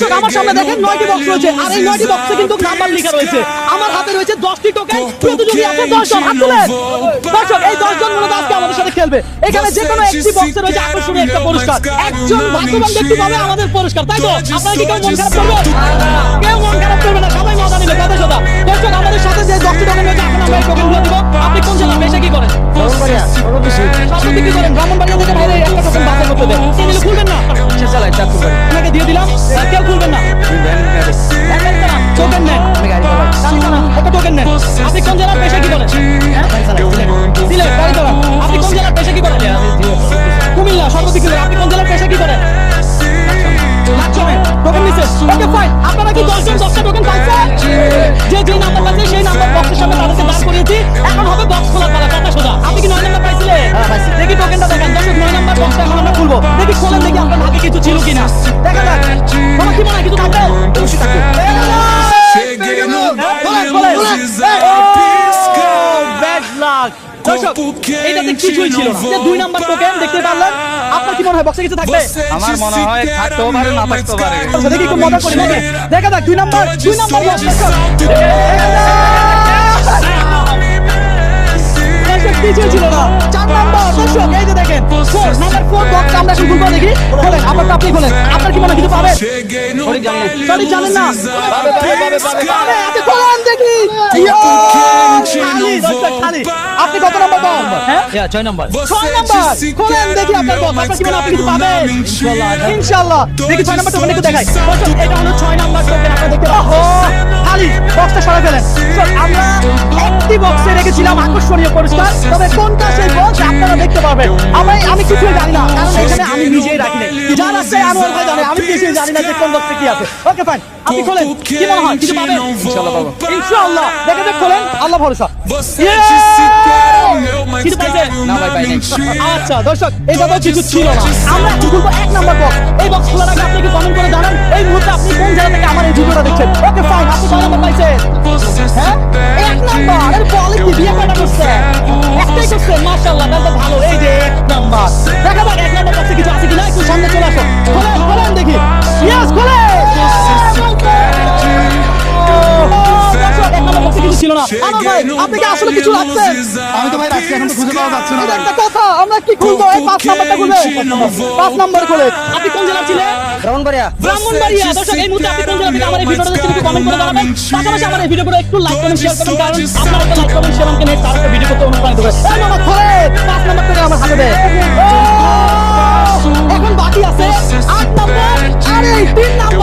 দর্শক আমার সামনে দেখেন 9টি বক্স রয়েছে আর এই 9টি বক্সে কিন্তু নাম্বার লেখা রয়েছে। আমার হাতে রয়েছে 10টি টোকেন, প্রতিযোগী আছে 10 জন। হাত তুলেন দর্শক, এই 10 জন মূলত আজকে আমাদের সাথে খেলবে। এখানে যে কোনো একটি বক্সে রয়েছে আকর্ষণীয় একটা পুরস্কার। একজন ভাগ্যবান ব্যক্তি পাবে আমাদের পুরস্কার, তাই তো? আপনারা কি কেউ মন খারাপ করবেন? কেউ মন খারাপ করবে না, সবাই মজা নিবে কথা কথা। দর্শক আমাদের সাথে যে 10টি টোকেন রয়েছে, এখন আমরা এই টোকেনগুলো দিব। আপনি কোন জেলা পেশা কি করেন? ব্রাহ্মণবাড়িয়া সর্বদেশী সর্বদিক কি করেন? ব্রাহ্মণবাড়িয়া থেকে বাইরে একটা টোকেন বাছাই করতে দেন। কে দিলে খুলবেন না? রিক্সা চালাই চাঁদপুর বাড়ি। আপনাকে দিয়ে দিলাম, আর কেউ খুলবেন না। টোকেন নেন, আমি গাড়ি চালাই। একটা টোকেন নেন। আপনি কোন জেলার পেশা কি করেন? সিলেট গাড়ি চালান। আপনি কোন জেলার পেশা কি করেন? কুমিল্লা সর্বদিক কি করেন? আপনি কোন জেলার পেশা কি করেন? লাকসামে টোকেন নিছেন। ওকে ফাইন, আপনারা কি 10 জন 10টা টোকেন পাইছেন? যে যে নাম্বার পাইছে সেই নাম্বার বক্সের সামনে তাদেরকে দাঁড় করিয়েছি। এখন হবে বক্স খোলার পালা, কথা সোজা। আপনি কি 9 নাম্বার পাইছিলেন? হ্যাঁ, পাইছি। দেখি টোকেনটা দেখান। দর্শক 9 নাম্বার বক্সটা এখন আমরা খুলবো। দেখি খোলেন, দেখি আপনার ভাগে কিছু ছিল কিনা। দেখা যাক। তোমার কি মনে হয় কিছু থাকবে? অবশ্যই থাকবে। Bad luck. দর্শক এইটাতে কিছুই ছিল না। যে 2 নাম্বার টোকেন দেখতে পারলেন। আপনার কি মনে হয় বক্সে কিছু থাকবে? আমার মনে হয় থাকতেও পারে না থাকতেও পারে। আচ্ছা, দেখি একটু মজা করি নাকি? দেখা যাক 2 নাম্বার বক্স। দর্শক কিছুই ছিল না। 4 নাম্বার দর্শক এই যে দেখেন 4 নাম্বার 4 বক্স আমরা এখন খুলবো। দেখি খোলেন, আপনি খোলেন। আপনার কি মনে হয় কিছু পাবে? সঠিক জানি না। সঠিক জানেন না? পাবে। আপনি খোলেন দেখি। খালি দর্শক খালি। আপনি কত নাম্বার বক্স? হ্যাঁ 6 নম্বর। 6 নাম্বার খোলেন দেখি আপনার বক্স। আপনার কি মনে হয় আপনি কিছু পাবেন? ইনশাআল্লাহ। দেখি 6 নাম্বার টোকেন একটু দেখাই। দর্শক এটা হলো 6 নাম্বার টোকেন। আপনারা দেখতে পাচ্ছেন খালি বক্সটা সরাই ফেলেন। দর্শক আমরা একটি বক্সে রেখেছিলাম আকর্ষণীয় পুরস্কার, তবে কোনটা সেই বক্স আপনারা দেখতে পারবেন। আমি কিছুই জানি না, কারণ এখানে আমি নিজেই রাখি নাই। যারা আছে আনোয়ার ভাই জানে, আমি কিছুই জানি না যে কোন বক্সে কি আছে। ওকে ফাইন, আপনি খোলেন। কি মনে হয় কিছু পাবেন? ইনশাআল্লাহ পাবো। ইনশাআল্লাহ। দেখে খোলেন, আল্লাহ ভরসা। কিছু পাইছেন? না ভাই পাই নাই। আচ্ছা দর্শক এইটা তো কিছু ছিল না। আমরা এখন খুলবো 1 নাম্বার বক্স। এই বক্স খোলার আগে আপনি কি কমেন্ট করে জানান এই মুহূর্তে আপনি কোন জায়গা থেকে আমার এই ভিডিওটা দেখছেন। ওকে ফাইন, আপনি কয় নাম্বার পাইছেন? হ্যাঁ 1 নাম্বার। এর বলে কি বিয়ে কয়টা করছে? একটাই করছে। মাশাআল্লাহ, তাহলে তো ভালো। এই যে 1 নাম্বার। দেখা যাক 1 নাম্বার বক্সে কিছু আছে কিনা। একটু সামনে চলে আসো। খোলেন দেখি। ইয়েস খোলেন। দর্শক 1 নাম্বার বক্সে কিছু ছিল না। আনোয়ার ভাই আপনি কি আসলে কিছু রাখছেন? আমি তো ভাই রাখছি, এখন তো খুঁজে পাওয়া যাচ্ছে না। এটা একটা কথা। আমরা কি খুলবো? এই 5 নাম্বারটা খুলবে। 5 নাম্বার খুলে। আপনি কোন জেলা ছিলেন? ব্রাহ্মণবাড়িয়া। ব্রাহ্মণবাড়িয়া। দর্শক এই মুহূর্তে আপনি কোন জেলা থেকে আমার এই ভিডিওটা দেখছেন একটু কমেন্ট করে জানাবেন। পাশাপাশি আমার এই ভিডিওটা একটু লাইক করুন, শেয়ার করুন, কারণ আপনারা একটা লাইক করুন শেয়ার আমাকে নেক্সট আরেকটা ভিডিও করতে অনুপ্রাণিত করে। এই মামা খোলে 5 নাম্বার থেকে আমার হাতে দে। এখন বাকি আছে 8 নাম্বার আর এই 3 নাম্বার।